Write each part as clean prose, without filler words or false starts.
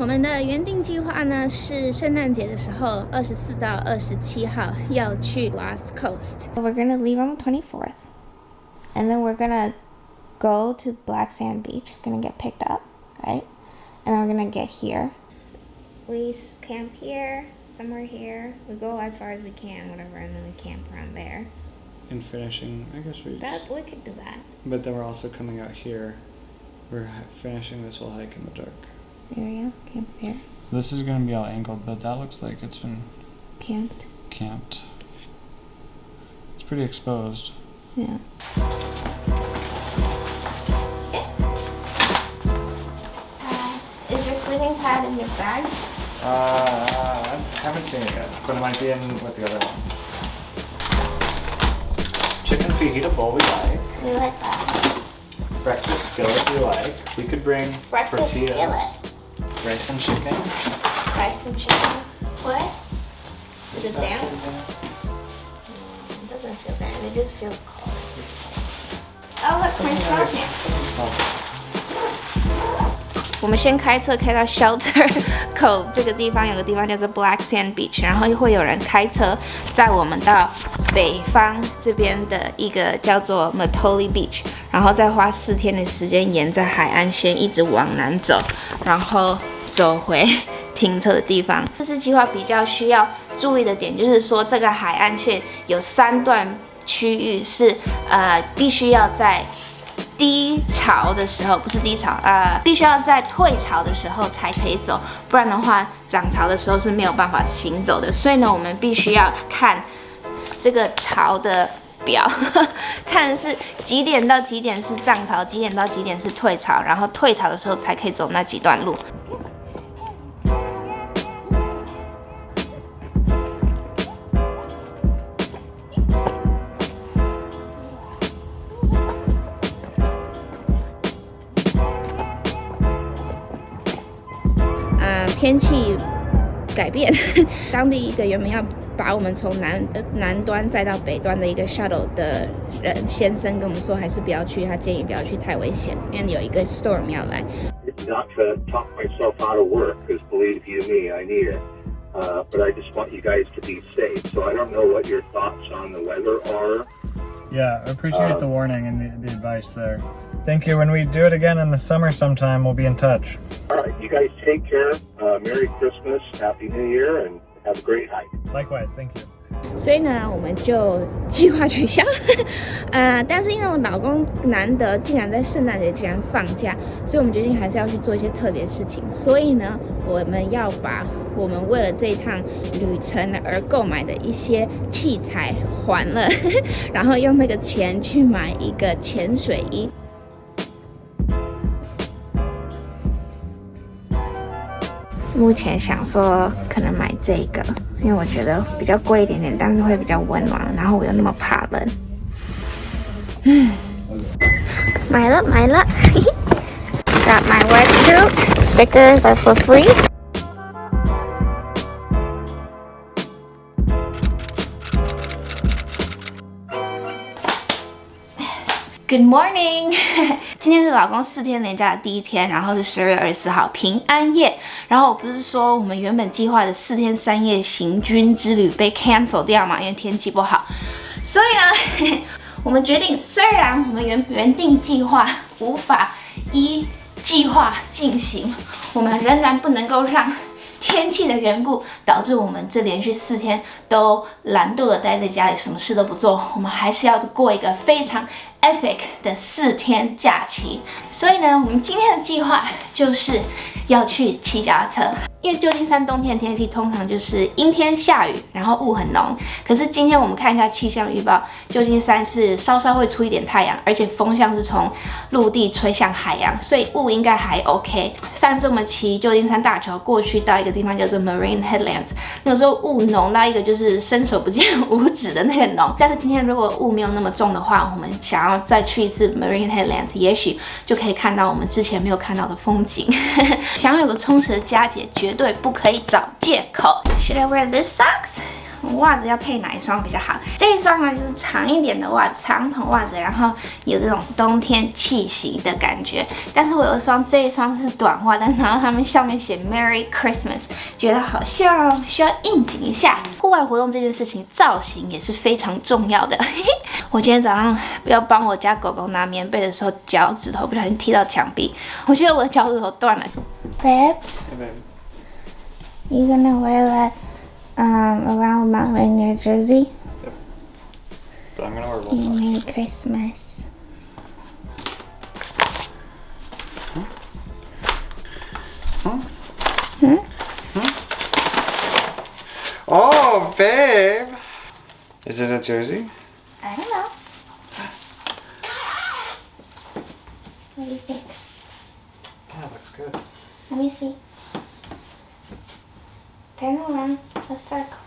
我们的原定计划呢是圣诞节的时候，24到27号要去 Lost Coast. We're gonna leave on the 24th, and then we're gonna go to Black Sand Beach. We're gonna get picked up, right? And then we're gonna get here. We camp here, somewhere here. We go as far as we can, whatever, and then we camp around there. And finishing, I guess we could do that. But then we're also coming out here. We're finishing this whole hike in the dark. This area, camp there. This is going to be all angled, but that looks like it's been Camped. It's pretty exposed. Yeah. Is your sleeping pad in your bag? I haven't seen it yet, but it might be in with the other one. Chicken fajita bowl we like. We like that. Breakfast skillet we like. We could bring Breakfast tortillas. skillet. Rice and chicken. Rice and chicken. What? Is it damp? No, it doesn't feel damp. It just feels cold. Oh, look, my smoking. 我们先开车开到 Shelter Cove 这个地方，有个地方叫做 Black Sand Beach， 然后会有人开车载我们到北方这边的一个叫做 Matoli Beach， 然后再花4天的时间沿着海岸线一直往南走，然后走回停车的地方。这次计划比较需要注意的点就是说，这个海岸线有3段区域是必须要在低潮的时候，不是低潮，必须要在退潮的时候才可以走，不然的话涨潮的时候是没有办法行走的。所以呢，我们必须要看这个潮的表，看是几点到几点是涨潮，几点到几点是退潮，然后退潮的时候才可以走那几段路。天气改变，当地一个原本要把我们从南端载到北端的一个 shuttle 的人先生跟我们说，还是不要去，他建议不要去，太危险，因为有一个 storm 要来。Not to talk myself out of work, because believe you me, I need it. But I just want you guys to be safe. So I don't know what your thoughts on the weather are. Yeah, I appreciate the warning and the advice there. Thank you. When we do it again in the summer sometime, we'll be in touch. All right, you guys take care. Merry Christmas, Happy New Year, and have a great hike. Likewise, thank you. 所以呢，我们就计划取消。但是因为我老公难得竟然在圣诞节竟然放假，所以我们决定还是要去做一些特别事情。所以呢，我们要把我们为了这一趟旅程而购买的一些器材还了，然后用那个钱去买一个潜水衣。目前想说可能买这个，因为我觉得比较贵一点点，但是会比较温暖，然后我又那么怕冷。买了。Got my wetsuit. Stickers are for free. Good morning 今天是老公4天连假的第一天，然后是12月24号平安夜。然后我不是说我们原本计划的4天3夜行军之旅被 cancel 掉嘛，因为天气不好。所以呢，我们决定，虽然我们原定计划无法依计划进行，我们仍然不能够让天气的缘故导致我们这连续4天都懒惰的待在家里，什么事都不做。我们还是要过一个非常 epic 的4天假期。所以呢，我们今天的计划就是要去骑脚踏车。因为旧金山冬天的天气通常就是阴天下雨，然后雾很浓。可是今天我们看一下气象预报，旧金山是稍稍会出一点太阳，而且风向是从陆地吹向海洋，所以雾应该还 OK。上次我们骑旧金山大桥过去到一个地方叫做 Marine Headlands， 那个时候雾浓到一个就是伸手不见五指的那个浓。但是今天如果雾没有那么重的话，我们想要再去一次 Marine Headlands， 也许就可以看到我们之前没有看到的风景。想要有个充实的佳节，绝对不可以找借口。Should I wear this socks 袜子要配哪一双比较好？这一双呢就是长一点的袜子，长筒袜子，然后有这种冬天气息的感觉。但是我有这一双是短袜，然后他们上面写 Merry Christmas， 觉得好像需要应景一下。户外活动这件事情，造型也是非常重要的。我今天早上要帮我家狗狗拿棉被的时候，脚趾头不小心踢到墙壁，我觉得我的脚趾头断了。Babe, you gonna wear that around Mount Rainier jersey? Yep. But I'm gonna wear wool socks. Merry Christmas. Oh, babe! Is it a jersey? I don't know. What do you think? Yeah, it looks good. Let me see. Turn around. Let's circle.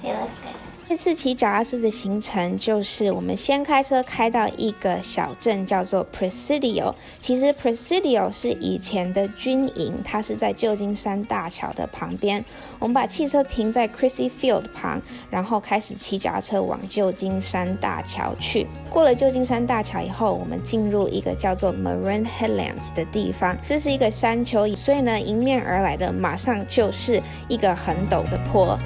It looks good. 这次骑脚踏车的行程就是我们先开车开到一个小镇叫做 Presidio。其实 Presidio 是以前的军营，它是在旧金山大桥的旁边。我们把汽车停在 Crissy Field 旁，然后开始骑脚踏车往旧金山大桥去。过了旧金山大桥以后，我们进入一个叫做 Marin Headlands 的地方。这是一个山丘，所以呢，迎面而来的马上就是一个很陡的坡。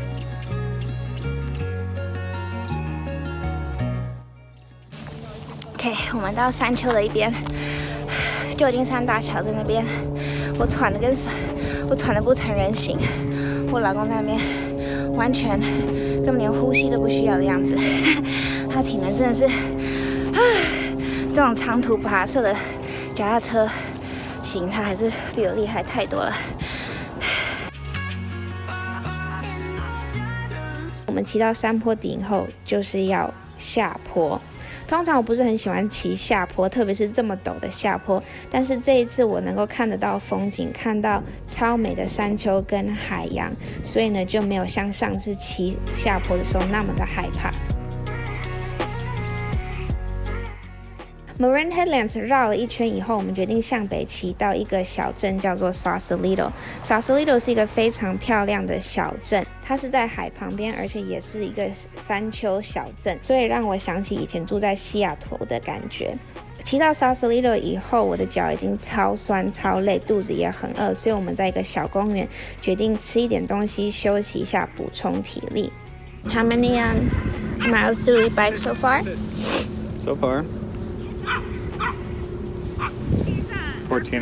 OK， 我们到山丘的一边，旧金山大桥在那边，我喘得不成人形，我老公在那边完全根本连呼吸都不需要的样子，他体能真的是，这种长途跋涉的脚踏车型，他还是比我厉害太多了。我们骑到山坡顶后，就是要下坡。通常我不是很喜欢骑下坡，特别是这么陡的下坡，但是这一次我能够看得到风景，看到超美的山丘跟海洋，所以呢就没有像上次骑下坡的时候那么的害怕。Marin Headlands 绕了一圈以后，我们决定向北骑到一个小镇叫做 Sausalito。Sausalito 是一个非常漂亮的小镇，它是在海旁边，而且也是一个山丘小镇，所以让我想起以前住在西雅图的感觉。骑到 Sausalito 以后，我的脚已经超酸超累，肚子也很饿，所以我们在一个小公园决定吃一点东西，休息一下，补充体力。How many miles did we bike so far? So far.14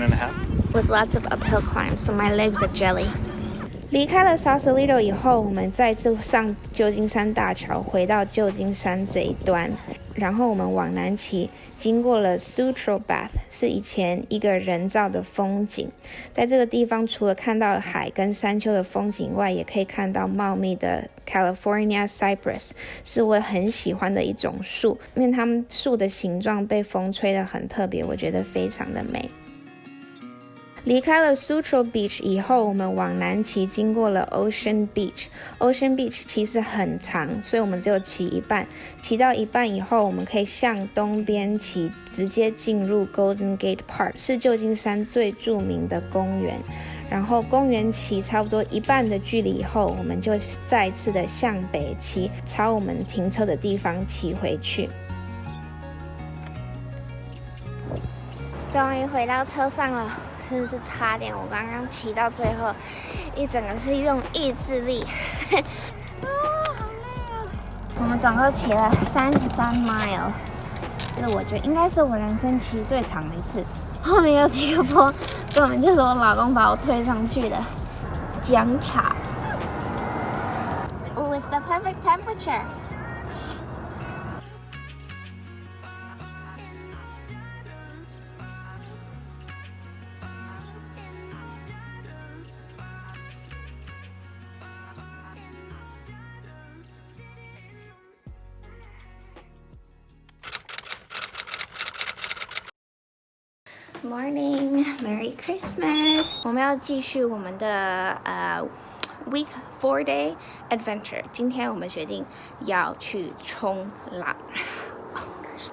and a half. With lots of uphill climbs, so my legs are jelly. 离开了 Sausalito 以后，我们再次上旧金山大桥，回到旧金山这一端，然后我们往南骑，经过了 Sutro Bath， 是以前一个人造的风景。在这个地方，除了看到海跟山丘的风景外，也可以看到茂密的 California Cypress， 是我很喜欢的一种树，因为它们树的形状被风吹得很特别，我觉得非常的美。离开了 Sutro Beach 以后，我们往南骑，经过了 Ocean Beach。Ocean Beach 其实很长，所以我们只有骑一半。骑到一半以后，我们可以向东边骑，直接进入 Golden Gate Park， 是旧金山最著名的公园。然后公园骑差不多一半的距离以后，我们就再次的向北骑，朝我们停车的地方骑回去。终于回到车上了。真的是差点，我刚刚骑到最后，一整个是用意志力。好累啊！我们总共骑了33 mile， 是我觉得应该是我人生骑最长的一次。后面有几个坡，根本就是我老公把我推上去的。姜茶。Oh, it's the perfect temperature. Morning, Merry Christmas！ 我们要继续我们的Week 4-day adventure。今天我们决定要去冲浪。Oh gosh,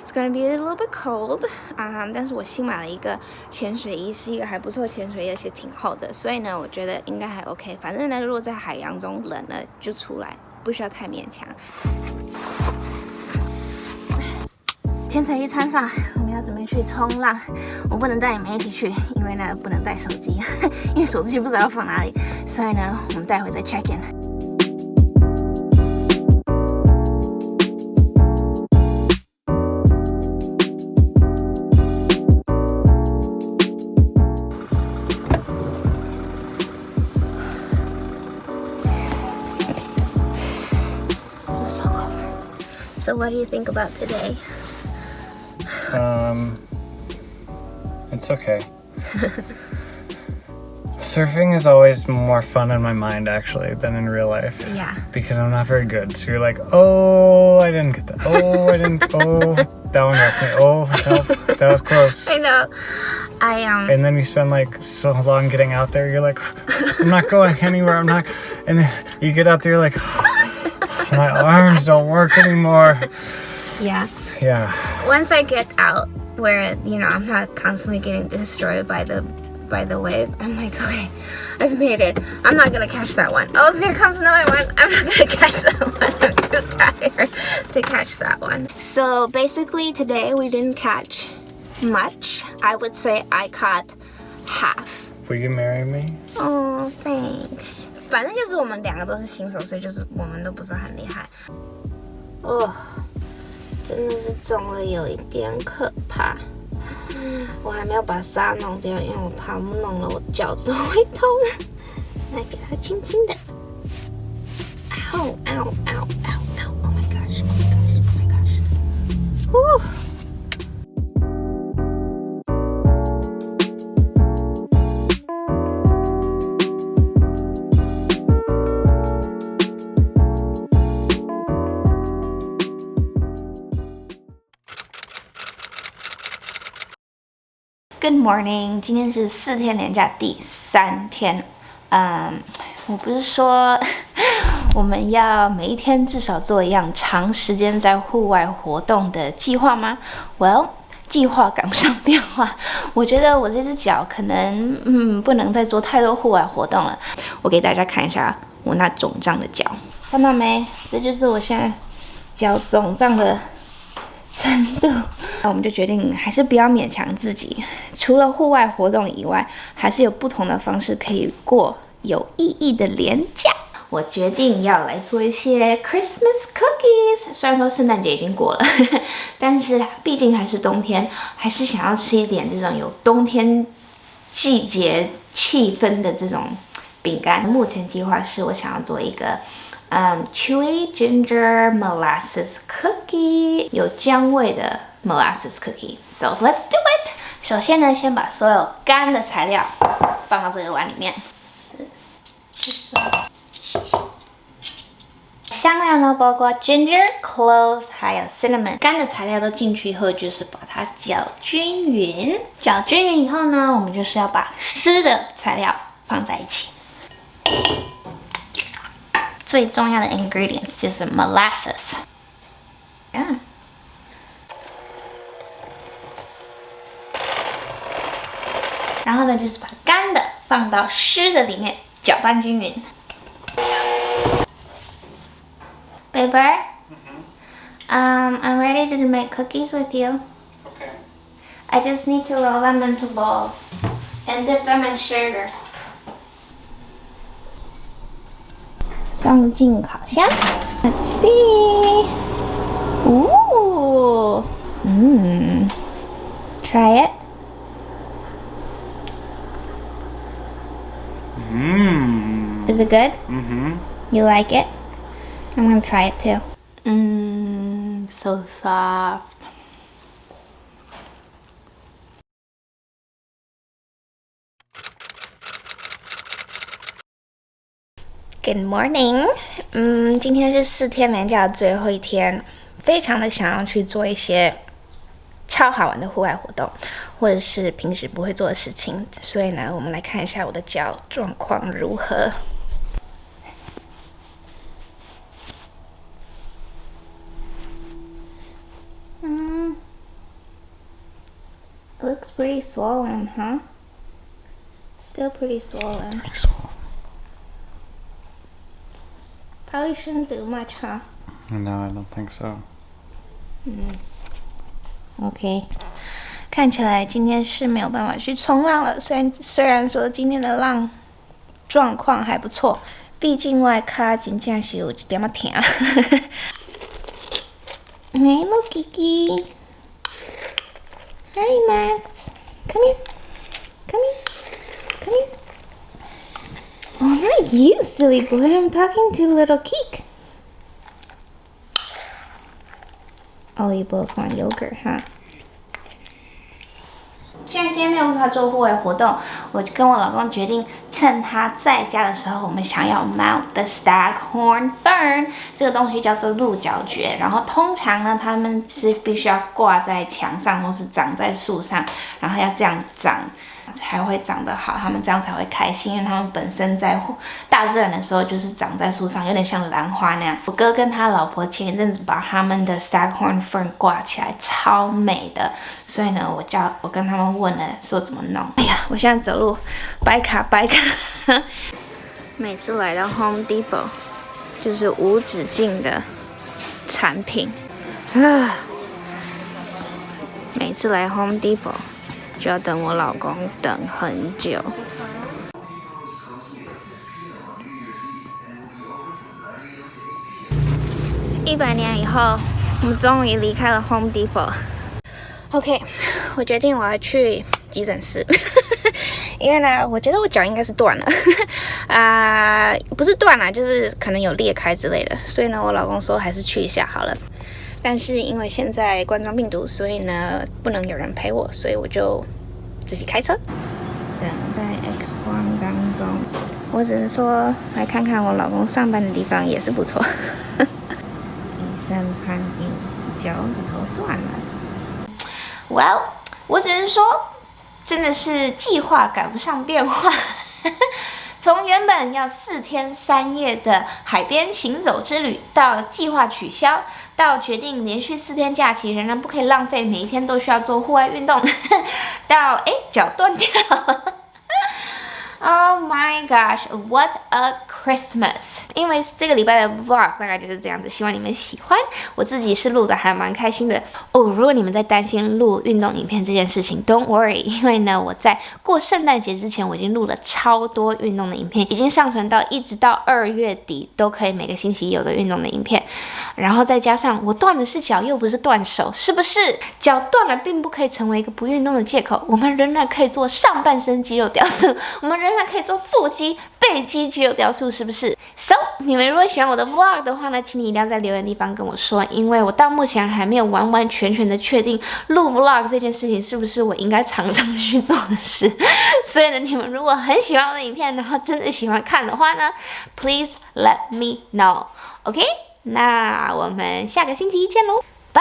it's gonna be a little bit cold， 但是我新买了一个潜水衣，是一个还不错的潜水衣，而且挺厚的，所以呢，我觉得应该还 OK。反正呢，如果在海洋中冷了就出来，不需要太勉强。潜水衣穿上，我们要准备去冲浪。我不能带你们一起去，因为呢不能带手机，因为手机不知道要放哪里，所以呢我们待会再 check in。So cold. So what do you think about today? It's okay. Surfing is always more fun in my mind actually than in real life. Yeah. Because I'm not very good. So you're like, oh, I didn't get that. Oh, I didn't. Oh, that one got me. Oh, nope, that was close. I know. And then you spend like so long getting out there. You're like, I'm not going anywhere. I'm not. And then you get out there, you're like, my arms don't work anymore. Yeah. Yeah. Once I get out where, you know, I'm not constantly getting destroyed by the wave, I'm like, okay, I've made it. I'm not gonna catch that one. Oh, there comes another one. I'm not gonna catch that one. I'm too tired to catch that one. So basically today we didn't catch much. I would say I caught half. Will you marry me? Oh, thanks. 反正就是我们两个都是新手，所以就是我们都不是很厉害。哦，真的是重了有一点可怕。我还没有把纱弄掉，因为我怕弄了我脚趾头会痛。来给它轻轻的。Ow, ow, ow, ow, ow. Oh my gosh, oh my gosh, oh my gosh. Whew. Good morning， 今天是4天连假第3天。我不是说我们要每一天至少做一样长时间在户外活动的计划吗 ？Well， 计划赶不上变化。我觉得我这只脚可能不能再做太多户外活动了。我给大家看一下我那肿胀的脚，看到没？这就是我现在脚肿胀的程度。那我们就决定还是不要勉强自己，除了户外活动以外，还是有不同的方式可以过有意义的连假。我决定要来做一些 Christmas cookies。虽然说圣诞节已经过了，但是毕竟还是冬天，还是想要吃一点这种有冬天季节气氛的这种饼干。目前计划是我想要做一个chewy ginger molasses cookie， 有姜味的 molasses cookie。So let's do it。首先呢，先把所有干的材料放到这个碗里面。香料呢，包括 ginger、cloves 还有 cinnamon。干的材料都进去以后，就是把它搅均匀。搅均匀以后呢，我们就是要把湿的材料放在一起。最重要的 ingredients 就是 molasses。然后呢，就是把干的放到湿的里面，搅拌均匀。Baber, I'm ready to make cookies with you. Okay. I just need to roll them into balls and dip them in sugar. 送进烤箱。Let's see. Ooh. Try it. Is it good? You like it? I'm gonna try it too. So soft. Good morning. 今天是4天连假的最后一天，非常的想要去做一些超好玩的户外活动，或者是平时不会做的事情。所以呢，我们来看一下我的脚状况如何。It looks pretty swollen, huh? Still pretty swollen. Pretty swollen. Probably shouldn't do much, huh? No, I don't think so. OK， 看起来今天是没有办法去冲浪了。虽然说今天的浪状况还不错，毕竟我的脚真正是有一点仔疼。Hello, Kiki. Hi, Max. Come here. Come here. Come here. Oh, not you, silly boy. I'm talking to little Keek. Oh, you both want yogurt, huh? 既然今天没有办法做户外活动，我就跟我老公决定，趁他在家的时候，我们想要 mount the staghorn fern 这个东西叫做鹿角蕨，然后通常呢，它们是必须要挂在墙上或是长在树上，然后要这样长才会长得好，它们这样才会开心，因为它们本身在大自然的时候就是长在树上，有点像兰花那样。我哥跟他老婆前一阵子把他们的 staghorn fern 挂起来，超美的，所以呢，我跟他们问了说怎么弄。哎呀，我现在走路掰卡。每次来到 Home Depot 就是无止境的产品啊，每次来 Home Depot 就要等我老公等很久。100年以后，我们终于离开了 Home Depot。OK， 我决定我要去急诊室，因为呢，我觉得我脚应该是断了，不是断了，就是可能有裂开之类的，所以呢，我老公说还是去一下好了。但是因为现在冠状病毒，所以呢不能有人陪我，所以我就自己开车。等待 X 光当中，我只是说来看看我老公上班的地方也是不错。医生判定脚趾头断了。Well， 我只能说，真的是计划赶不上变化。从原本要4天3夜的海边行走之旅，到计划取消，到决定连续4天假期仍然不可以浪费，每一天都需要做户外运动，到脚断掉。Oh my gosh, what a Christmas！ 因为这个礼拜的 vlog 大概就是这样子，希望你们喜欢。我自己是录的还蛮开心的哦。如果你们在担心录运动影片这件事情 ，Don't worry， 因为呢，我在过圣诞节之前，我已经录了超多运动的影片，已经上传到一直到2月底都可以每个星期有个运动的影片。然后再加上我断的是脚，又不是断手，是不是？脚断了并不可以成为一个不运动的借口，我们仍然可以做上半身肌肉雕塑，我们仍然可以做腹肌、背肌肌肉雕塑，是不是 ？So， 你们如果喜欢我的 vlog 的话呢，请你一定要在留言地方跟我说，因为我到目前还没有完完全全的确定录 vlog 这件事情是不是我应该常常去做的事。所以呢，你们如果很喜欢我的影片，然后真的喜欢看的话呢 ，please let me know，OK？ 那我们下个星期一见喽，拜。